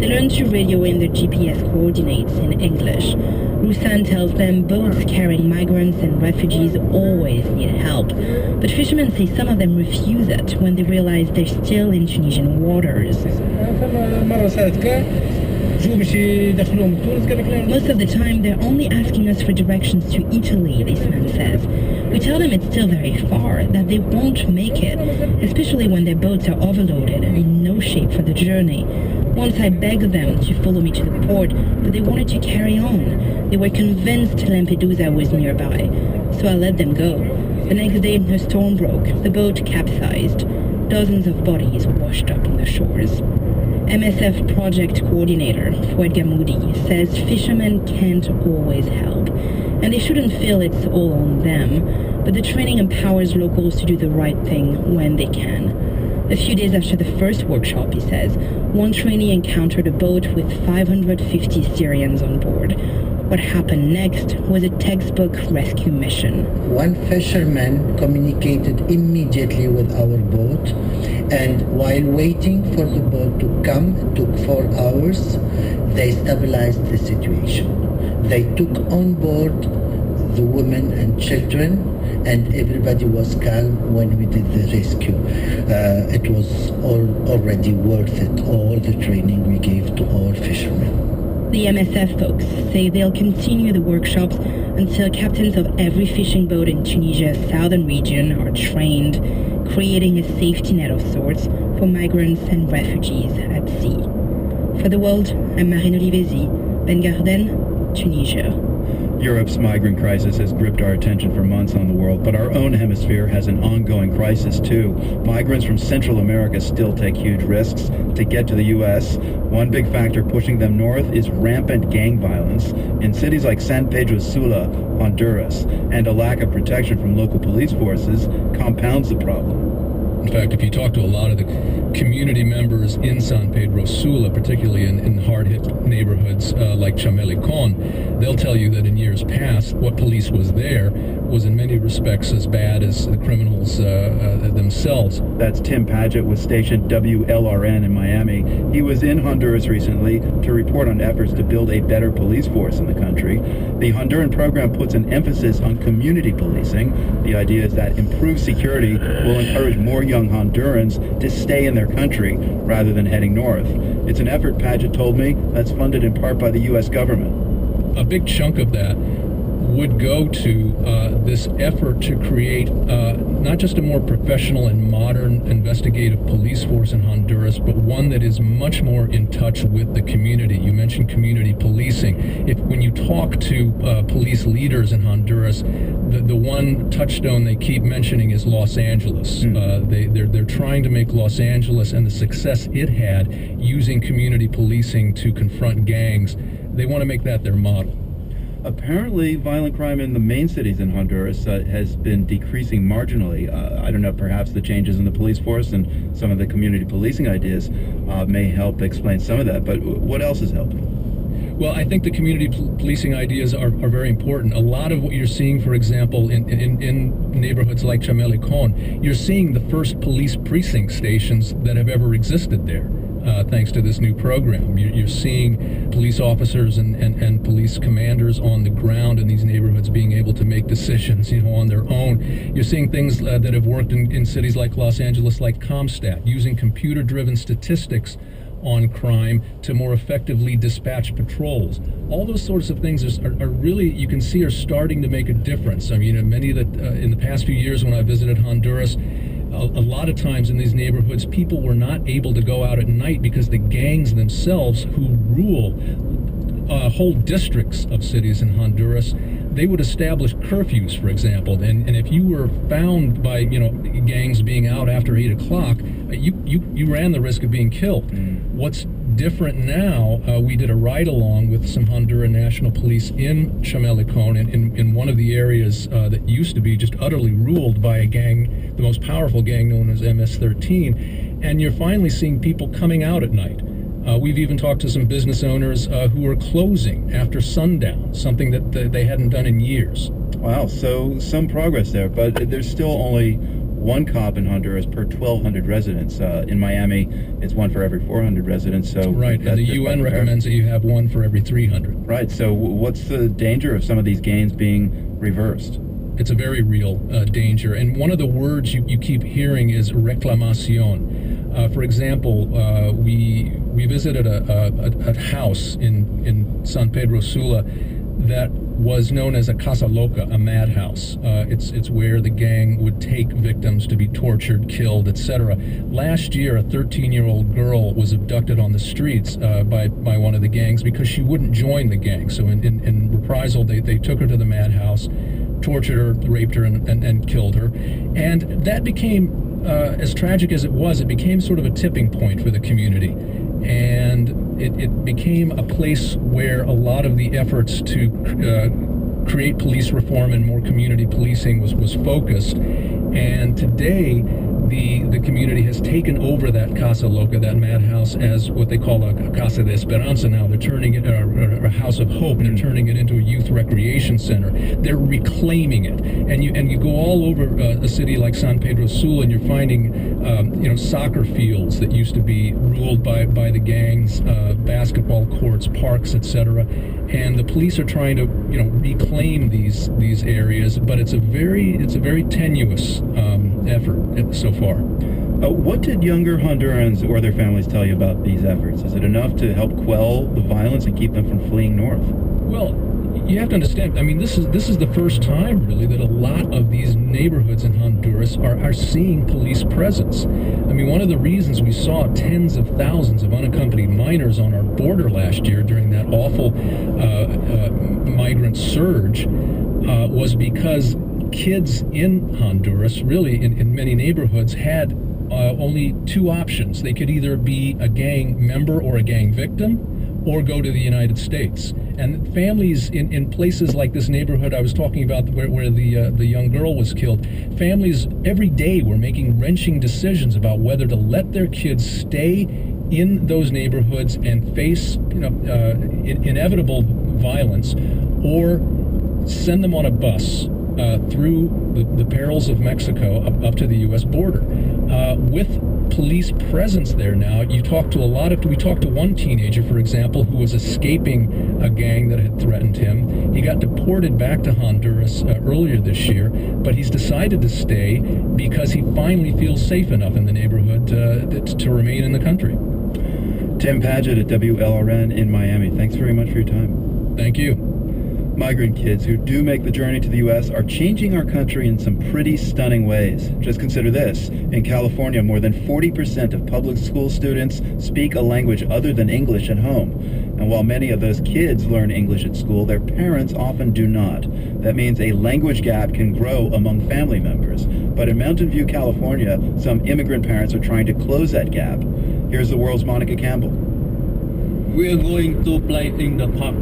Speaker 11: They learn to radio in their GPS coordinates in English. Roussan tells them boats carrying migrants and refugees always need help. But fishermen say some of them refuse it when they realize they're still in Tunisian waters. Most of the time, they're only asking us for directions to Italy, this man says. We tell them it's still very far, that they won't make it, especially when their boats are overloaded and in no shape for the journey. Once I begged them to follow me to the port, but they wanted to carry on. They were convinced Lampedusa was nearby, so I let them go. The next day, a storm broke. The boat capsized. Dozens of bodies washed up on the shores. MSF project coordinator Fouad Gamoudi says fishermen can't always help, and they shouldn't feel it's all on them, but the training empowers locals to do the right thing when they can. A few days after the first workshop, he says, one trainee encountered a boat with 550 Syrians on board. What happened next was a textbook rescue mission.
Speaker 14: One fisherman communicated immediately with our boat, and while waiting for the boat to come, it took 4 hours, they stabilized the situation. They took on board the women and children, and everybody was calm when we did the rescue. It was already worth it, all the training we gave to all fishermen.
Speaker 11: The MSF folks say they'll continue the workshops until captains of every fishing boat in Tunisia's southern region are trained, creating a safety net of sorts for migrants and refugees at sea. For the world, I'm Marine Olivesi, Ben Garden, Tunisia.
Speaker 6: Europe's migrant crisis has gripped our attention for months on the world, but our own hemisphere has an ongoing crisis too. Migrants from Central America still take huge risks to get to the U.S. One big factor pushing them north is rampant gang violence in cities like San Pedro Sula, Honduras, and a lack of protection from local police forces compounds the problem.
Speaker 15: In fact, if you talk to a lot of the community members in San Pedro Sula, particularly in hard-hit neighborhoods like Chamelicon, they'll tell you that in years past, what police was there was in many respects as bad as the criminals themselves.
Speaker 6: That's Tim Padgett with station WLRN in Miami. He was in Honduras recently to report on efforts to build a better police force in the country. The Honduran program puts an emphasis on community policing. The idea is that improved security will encourage more young Hondurans to stay in their country rather than heading north. It's an effort, Padgett told me, that's funded in part by the U.S. government.
Speaker 15: A big chunk of that would go to this effort to create not just a more professional and modern investigative police force in Honduras, but one that is much more in touch with the community. You mentioned community policing. When you talk to police leaders in Honduras, the one touchstone they keep mentioning is Los Angeles. They're trying to make Los Angeles and the success it had using community policing to confront gangs. They want to make that their model.
Speaker 6: Apparently, violent crime in the main cities in Honduras has been decreasing marginally. I don't know, perhaps the changes in the police force and some of the community policing ideas may help explain some of that, but what else is helping?
Speaker 15: Well, I think the community policing ideas are very important. A lot of what you're seeing, for example, in neighborhoods like Chamelecon, you're seeing the first police precinct stations that have ever existed there. Thanks to this new program. You're seeing police officers and police commanders on the ground in these neighborhoods being able to make decisions, on their own. You're seeing things that have worked in cities like Los Angeles, like Comstat, using computer-driven statistics on crime to more effectively dispatch patrols. All those sorts of things are really, you can see, are starting to make a difference. I mean, many that in the past few years when I visited Honduras, a lot of times in these neighborhoods, people were not able to go out at night because the gangs themselves, who rule whole districts of cities in Honduras, they would establish curfews, for example. And if you were found by, gangs being out after 8 o'clock, you ran the risk of being killed. What's different now, we did a ride-along with some Honduran National Police in Chamelecon, in one of the areas that used to be just utterly ruled by a gang, the most powerful gang known as MS-13, and you're finally seeing people coming out at night. We've even talked to some business owners who are closing after sundown, something that they hadn't done in years.
Speaker 6: Wow, so some progress there, but there's still only one cop in Honduras per 1,200 residents. In Miami, it's one for every 400 residents. So
Speaker 15: right, and the UN recommends that you have one for every 300.
Speaker 6: Right, so what's the danger of some of these gains being reversed?
Speaker 15: It's a very real danger, and one of the words you keep hearing is reclamación. For example, we visited a house in San Pedro Sula that was known as a Casa Loca, a madhouse. It's where the gang would take victims to be tortured, killed, etc. Last year, a 13-year-old girl was abducted on the streets by one of the gangs because she wouldn't join the gang. So in reprisal, they took her to the madhouse, tortured her, raped her, and killed her. And that became, as tragic as it became sort of a tipping point for the community. And it became a place where a lot of the efforts to create police reform and more community policing was focused. And today, the community has taken over that Casa Loca, that madhouse, as what they call a Casa de Esperanza now. They're turning it, a house of hope. They're turning it into a youth recreation center. They're reclaiming it. And you go all over a city like San Pedro Sula, and you're finding, soccer fields that used to be ruled by the gangs, basketball courts, parks, etc. And the police are trying to, reclaim these areas, but it's a very tenuous effort so far.
Speaker 6: What did younger Hondurans or their families tell you about these efforts? Is it enough to help quell the violence and keep them from fleeing north?
Speaker 15: Well, you have to understand, I mean, this is the first time, really, that a lot of these neighborhoods in Honduras are seeing police presence. I mean, one of the reasons we saw tens of thousands of unaccompanied minors on our border last year during that awful migrant surge was because kids in Honduras, really in many neighborhoods, had only two options. They could either be a gang member or a gang victim, or go to the United States. And families in places like this neighborhood I was talking about, where the young girl was killed, families every day were making wrenching decisions about whether to let their kids stay in those neighborhoods and face inevitable violence, or send them on a bus through the perils of Mexico up to the U.S. border. With police presence there now, we talked to one teenager, for example, who was escaping a gang that had threatened him. He got deported back to Honduras earlier this year, but he's decided to stay because he finally feels safe enough in the neighborhood to remain in the country.
Speaker 6: Tim Padgett at WLRN in Miami. Thanks very much for your time.
Speaker 15: Thank you.
Speaker 6: Migrant kids who do make the journey to the U.S. are changing our country in some pretty stunning ways. Just consider this. In California, more than 40% of public school students speak a language other than English at home. And while many of those kids learn English at school, their parents often do not. That means a language gap can grow among family members. But in Mountain View, California, some immigrant parents are trying to close that gap. Here's the world's Monica Campbell.
Speaker 9: We're going to play in the park.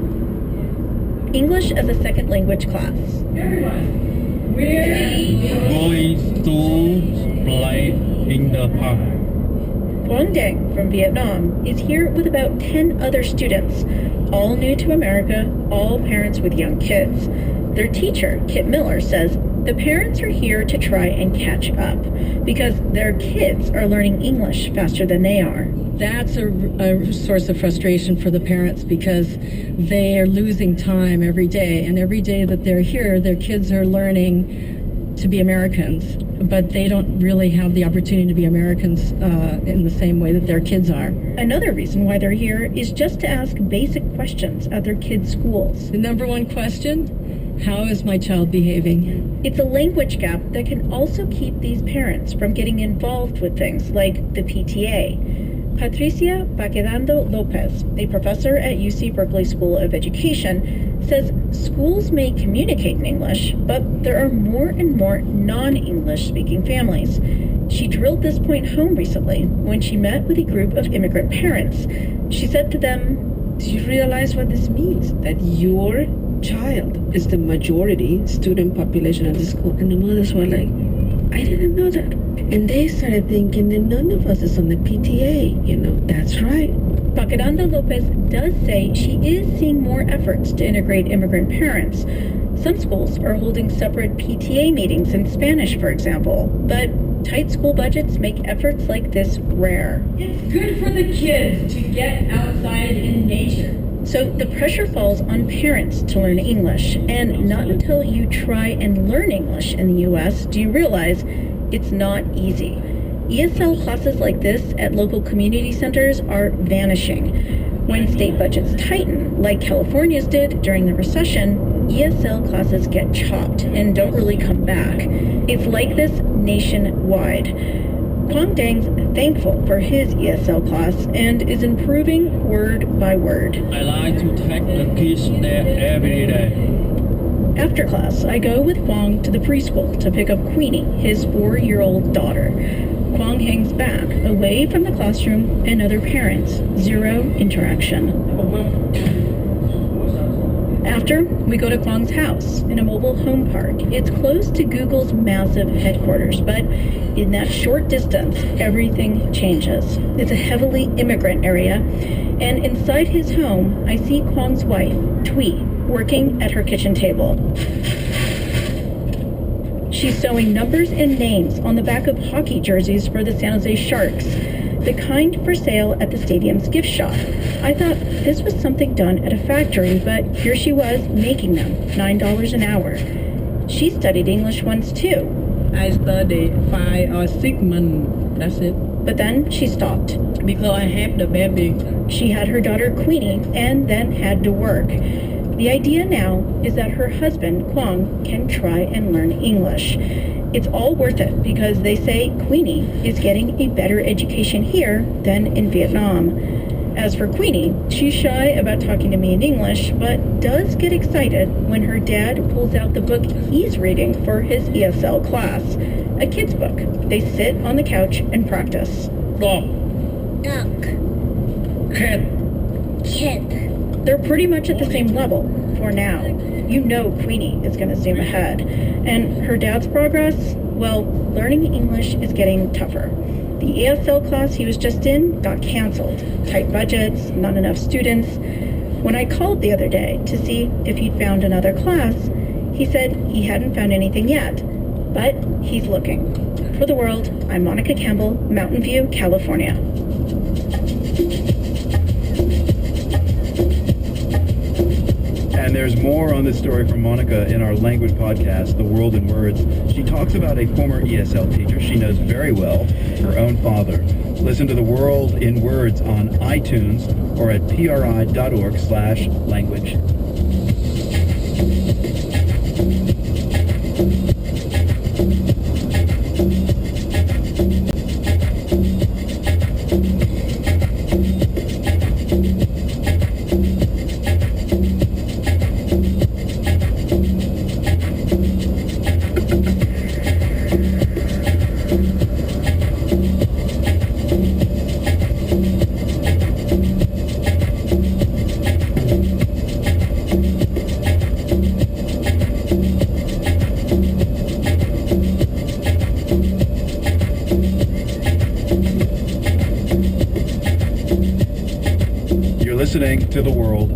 Speaker 11: English as a second language class.
Speaker 9: Everyone, we're going to play in the park.
Speaker 11: Quang Dang from Vietnam is here with about 10 other students, all new to America, all parents with young kids. Their teacher, Kit Miller, says the parents are here to try and catch up because their kids are learning English faster than they are.
Speaker 16: That's a source of frustration for the parents because they are losing time every day. And every day that they're here, their kids are learning to be Americans. But they don't really have the opportunity to be Americans in the same way that their kids are.
Speaker 11: Another reason why they're here is just to ask basic questions at their kids' schools.
Speaker 16: The number one question, how is my child behaving?
Speaker 11: It's a language gap that can also keep these parents from getting involved with things like the PTA. Patricia Baquedando Lopez, a professor at UC Berkeley School of Education, says schools may communicate in English, but there are more and more non-English speaking families. She drilled this point home recently when she met with a group of immigrant parents. She said to them,
Speaker 17: "Do you realize what this means? That your child is the majority student population at the school?" And the mothers were like, "I didn't know that." And they started thinking that none of us is on the PTA, That's right.
Speaker 11: Baquedando Lopez does say she is seeing more efforts to integrate immigrant parents. Some schools are holding separate PTA meetings in Spanish, for example, but tight school budgets make efforts like this rare.
Speaker 16: It's good for the kids to get outside in nature.
Speaker 11: So the pressure falls on parents to learn English, and not until you try and learn English in the U.S. do you realize it's not easy. ESL classes like this at local community centers are vanishing. When state budgets tighten, like California's did during the recession, ESL classes get chopped and don't really come back. It's like this nationwide. Quang Dang's thankful for his ESL class and is improving word by word.
Speaker 9: I like to take the kids there every day.
Speaker 11: After class, I go with Quang to the preschool to pick up Queenie, his 4-year-old daughter. Quang hangs back, away from the classroom and other parents. Zero interaction. After, we go to Quang's house in a mobile home park. It's close to Google's massive headquarters, but in that short distance, everything changes. It's a heavily immigrant area, and inside his home, I see Quang's wife, Thuy, working at her kitchen table. She's sewing numbers and names on the back of hockey jerseys for the San Jose Sharks, the kind for sale at the stadium's gift shop. I thought this was something done at a factory, but here she was making them, $9 an hour. She studied English once too.
Speaker 16: I studied 5 or 6 months, that's it.
Speaker 11: But then she stopped.
Speaker 16: Because I have the baby.
Speaker 11: She had her daughter Queenie and then had to work. The idea now is that her husband, Quang, can try and learn English. It's all worth it because they say Queenie is getting a better education here than in Vietnam. As for Queenie, she's shy about talking to me in English, but does get excited when her dad pulls out the book he's reading for his ESL class, a kid's book. They sit on the couch and practice.
Speaker 16: Dog.
Speaker 10: Duck.
Speaker 16: Cat.
Speaker 10: Kid.
Speaker 11: They're pretty much at the same level for now. You know Queenie is going to zoom ahead. And her dad's progress? Well, learning English is getting tougher. The ESL class he was just in got canceled. Tight budgets, not enough students. When I called the other day to see if he'd found another class, he said he hadn't found anything yet, but he's looking. For the World, I'm Monica Campbell, Mountain View, California.
Speaker 6: And there's more on this story from Monica in our language podcast, The World in Words. She talks about a former ESL teacher she knows very well, her own father. Listen to The World in Words on iTunes or at pri.org/language. Listening to The World.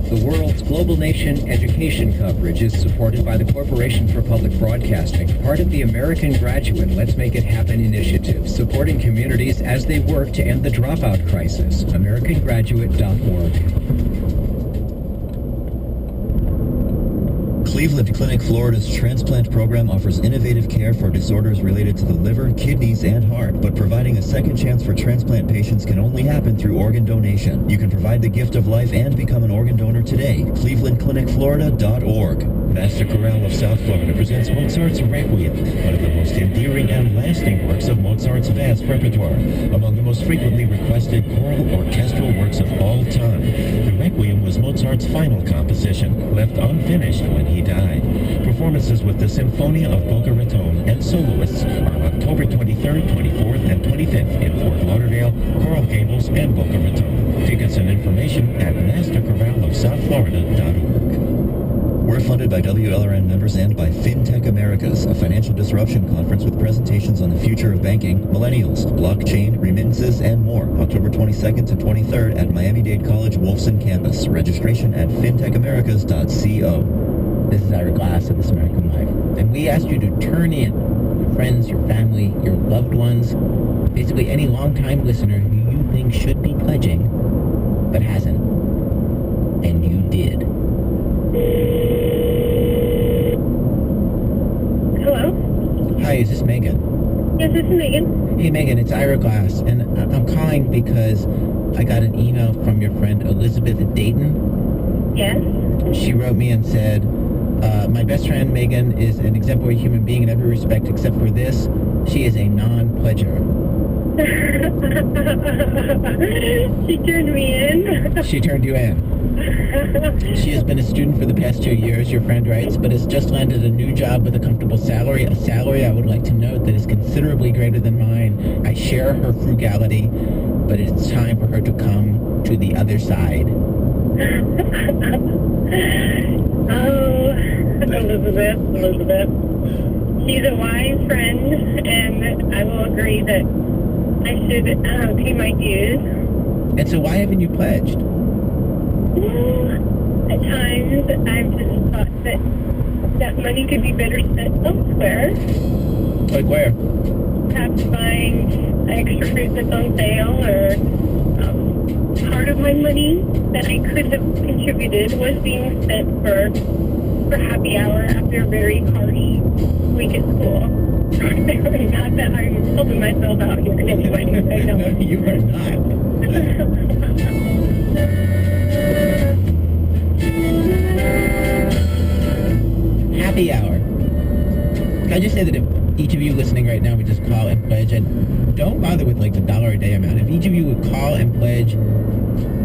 Speaker 18: The World's Global Nation education coverage is supported by the Corporation for Public Broadcasting, part of the American Graduate Let's Make It Happen initiative, supporting communities as they work to end the dropout crisis. AmericanGraduate.org.
Speaker 3: Cleveland Clinic, Florida's transplant program offers innovative care for disorders related to the liver, kidneys, and heart, but providing a second chance for transplant patients can only happen through organ donation. You can provide the gift of life and become an organ donor today. ClevelandClinicFlorida.org. Master Chorale of South Florida presents Mozart's Requiem, one of the most endearing and lasting works of Mozart's vast repertoire, among the most frequently requested choral orchestral works of all time. The Requiem was Mozart's final composition, left unfinished when he died. Performances with the Sinfonia of Boca Raton and soloists are October 23rd, 24th, and 25th in Fort Lauderdale, Coral Gables, and Boca Raton. Tickets and information at masterchoraleofsouthflorida.org. We're funded by WLRN members and by FinTech Americas, a financial disruption conference with presentations on the future of banking, millennials, blockchain, remittances, and more. October 22nd to 23rd at Miami-Dade College Wolfson campus. Registration at fintechamericas.co.
Speaker 19: This is Ira Glass of This American Life, and we asked you to turn in your friends, your family, your loved ones, basically any long-time listener who you think should be pledging, but hasn't. And you did.
Speaker 20: Hello?
Speaker 19: Hi, is this Megan?
Speaker 20: Yes, this is Megan.
Speaker 19: Hey Megan, it's Ira Glass, and I'm calling because I got an email from your friend Elizabeth Dayton.
Speaker 20: Yes?
Speaker 19: She wrote me and said, my best friend Megan is an exemplary human being in every respect except for this. She is a non-pledger.
Speaker 20: She turned me in.
Speaker 19: She turned you in. She has been a student for the past 2 years, your friend writes, but has just landed a new job with a comfortable salary, a salary I would like to note that is considerably greater than mine. I share her frugality, but it's time for her to come to the other side.
Speaker 20: Oh, Elizabeth. She's a wise friend, and I will agree that I should pay my dues.
Speaker 19: And so why haven't you pledged?
Speaker 20: At times, I've just thought that money could be better spent elsewhere.
Speaker 19: Like where?
Speaker 20: Perhaps buying extra fruit that's on sale, or part of my money that I could have contributed was being spent for happy hour after a very harsh week at school. Not that I'm helping myself out here in any way.
Speaker 19: No, you are not. Happy hour. Can I just say that if each of you listening right now would just call and pledge, and don't bother with like the $1 a day amount. If each of you would call and pledge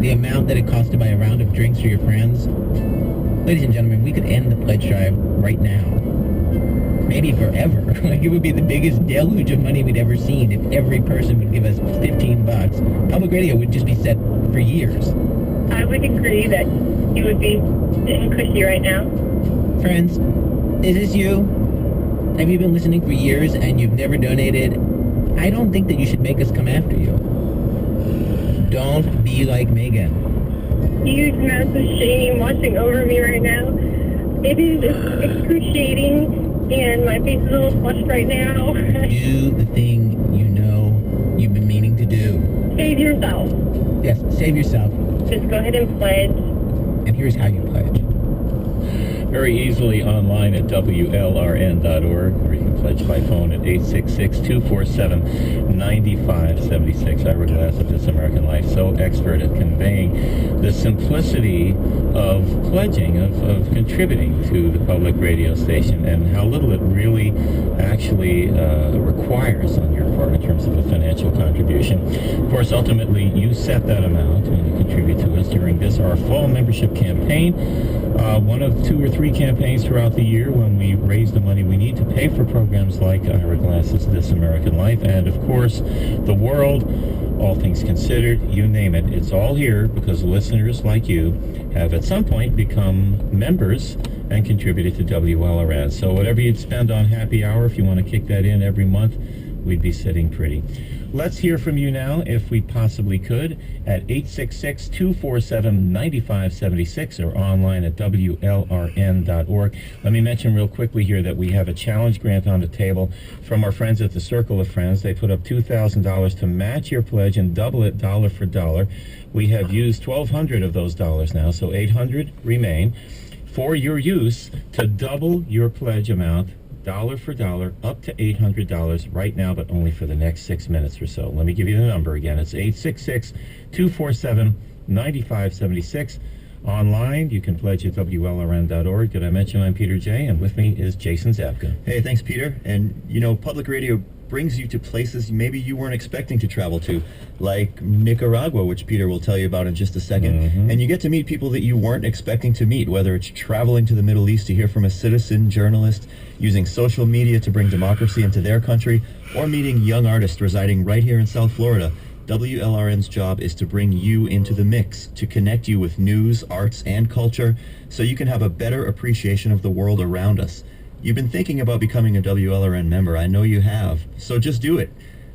Speaker 19: the amount that it costs to buy a round of drinks for your friends, ladies and gentlemen, we could end the pledge drive right now. Maybe forever. Like, it would be the biggest deluge of money we'd ever seen if every person would give us $15. Public radio would just be set for years.
Speaker 20: I would agree that you would be sitting cushy right now.
Speaker 19: Friends, is this you? Have you been listening for years and you've never donated? I don't think that you should make us come after you. Don't be like Megan.
Speaker 20: Huge amounts of shame washing over me right now. It is excruciating, and my face is a little flushed right now.
Speaker 19: Do the thing you know you've been meaning to do.
Speaker 20: Save yourself.
Speaker 19: Yes, save yourself.
Speaker 20: Just go ahead and pledge.
Speaker 19: and here's how you pledge.
Speaker 4: Very easily online at WLRN.org, or you can pledge by phone at 866-247-9576. Ira Glass of This American Life, so expert at conveying the simplicity of pledging, of contributing to the public radio station, and how little it really actually requires on your part in terms of a financial contribution. Of course, ultimately, you set that amount when you contribute to us during this, our fall membership campaign. One of 2 or 3 campaigns throughout the year when we raise the money we need to pay for programs like Ira Glass's This American Life, and of course, The World, All Things Considered, you name it. It's all here because listeners like you have at some point become members and contributed to WLRN. So whatever you'd spend on happy hour, if you want to kick that in every month, we'd be sitting pretty. Let's hear from you now, if we possibly could, at 866-247-9576 or online at WLRN.org. Let me mention real quickly here that we have a challenge grant on the table from our friends at the Circle of Friends. They put up $2,000 to match your pledge and double it dollar for dollar. We have used 1,200 of those dollars now, so 800 remain for your use to double your pledge amount dollar for dollar, up to $800 right now, but only for the next 6 minutes or so. Let me give you the number again. It's 866-247-9576. Online, you can pledge at WLRN.org. Did I mention I'm Peter J? And with me is Jason Zabka.
Speaker 3: Hey, thanks, Peter. And, you know, public radio brings you to places maybe you weren't expecting to travel to, like Nicaragua, which Peter will tell you about in just a second. And you get to meet people that you weren't expecting to meet, whether it's traveling to the Middle East to hear from a citizen journalist, using social media to bring democracy into their country, or meeting young artists residing right here in South Florida. WLRN's job is to bring you into the mix, to connect you with news, arts, and culture, so you can have a better appreciation of the world around us. You've been thinking about becoming a WLRN member. I know you have. So just do it.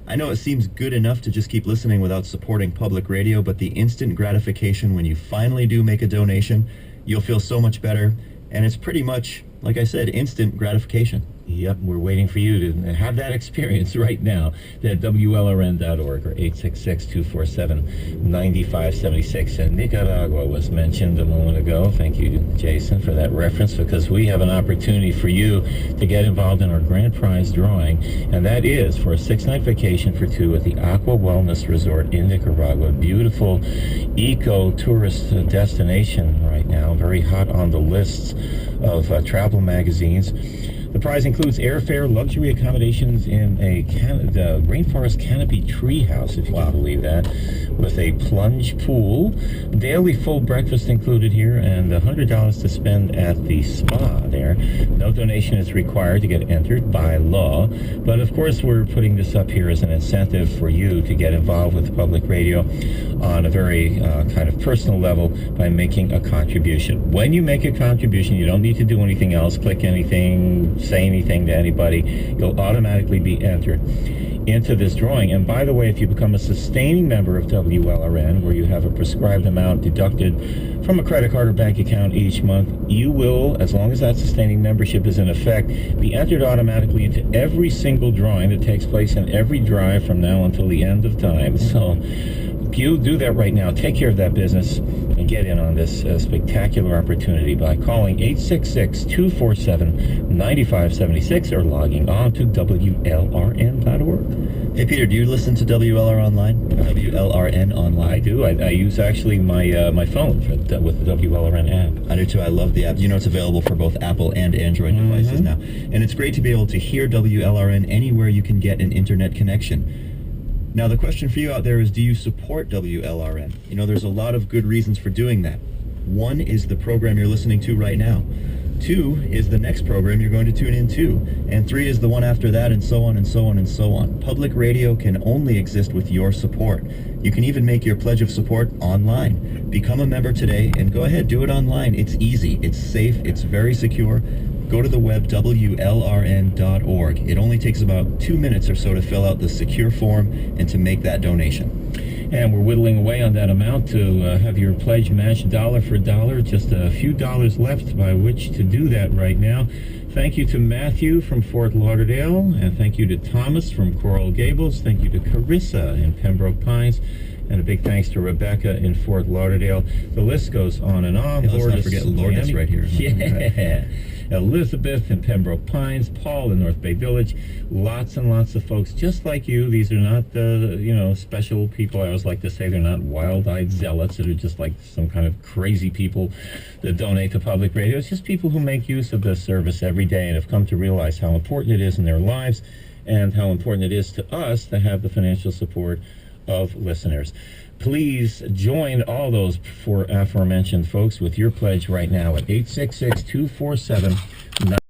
Speaker 3: I know it seems good enough to just keep listening without supporting public radio, but the instant gratification when you finally do make a donation, you'll feel so much better. And it's pretty much, like I said, instant gratification.
Speaker 4: Yep, we're waiting for you to have that experience right now at WLRN.org or 866-247-9576. And Nicaragua was mentioned a moment ago. Thank you, Jason, for that reference, because we have an opportunity for you to get involved in our grand prize drawing, and that is for a 6-night vacation for 2 at the Aqua Wellness Resort in Nicaragua. Beautiful eco-tourist destination right now, very hot on the lists of travel magazines. The prize includes airfare, luxury accommodations in a rainforest canopy treehouse, if you can believe that, with a plunge pool, daily full breakfast included here, and $100 to spend at the spa there. No donation is required to get entered by law, but of course we're putting this up here as an incentive for you to get involved with public radio on a very kind of personal level by making a contribution. When you make a contribution, you don't need to do anything else, click anything, say anything to anybody. You'll automatically be entered into this drawing. And by the way, if you become a sustaining member of WLRN, where you have a prescribed amount deducted from a credit card or bank account each month, you will, as long as that sustaining membership is in effect, be entered automatically into every single drawing that takes place in every drive from now until the end of time. So you do that right now. Take care of that business and get in on this spectacular opportunity by calling 866-247-9576 or logging on to WLRN.org.
Speaker 3: Hey, Peter, do you listen to WLRN online? WLRN online?
Speaker 4: I do. I use actually my phone with the WLRN app.
Speaker 3: I do too. I love the app. You know, it's available for both Apple and Android devices now. And it's great to be able to hear WLRN anywhere you can get an internet connection. Now, the question for you out there is, do you support WLRN? You know, there's a lot of good reasons for doing that. 1 is the program you're listening to right now. 2 is the next program you're going to tune in to. And 3 is the one after that, and so on and so on and so on. Public radio can only exist with your support. You can even make your pledge of support online. Become a member today, and go ahead, do it online. It's easy, it's safe, it's very secure. Go to the web, WLRN.org. It only takes about 2 minutes or so to fill out the secure form and to make that donation.
Speaker 4: And we're whittling away on that amount to have your pledge matched dollar for dollar. Just a few dollars left by which to do that right now. Thank you to Matthew from Fort Lauderdale, and thank you to Thomas from Coral Gables. Thank you to Carissa in Pembroke Pines, And a big thanks to Rebecca in Fort Lauderdale. The list goes on and on.
Speaker 6: Let's not forget Lourdes right here.
Speaker 4: Yeah. Elizabeth in Pembroke Pines, Paul in North Bay Village, lots and lots of folks just like you. These are not the, special people. I always like to say they're not wild-eyed zealots that are just like some kind of crazy people that donate to public radio. It's just people who make use of this service every day and have come to realize how important it is in their lives and how important it is to us to have the financial support of listeners. Please join all those aforementioned folks with your pledge right now at 866-247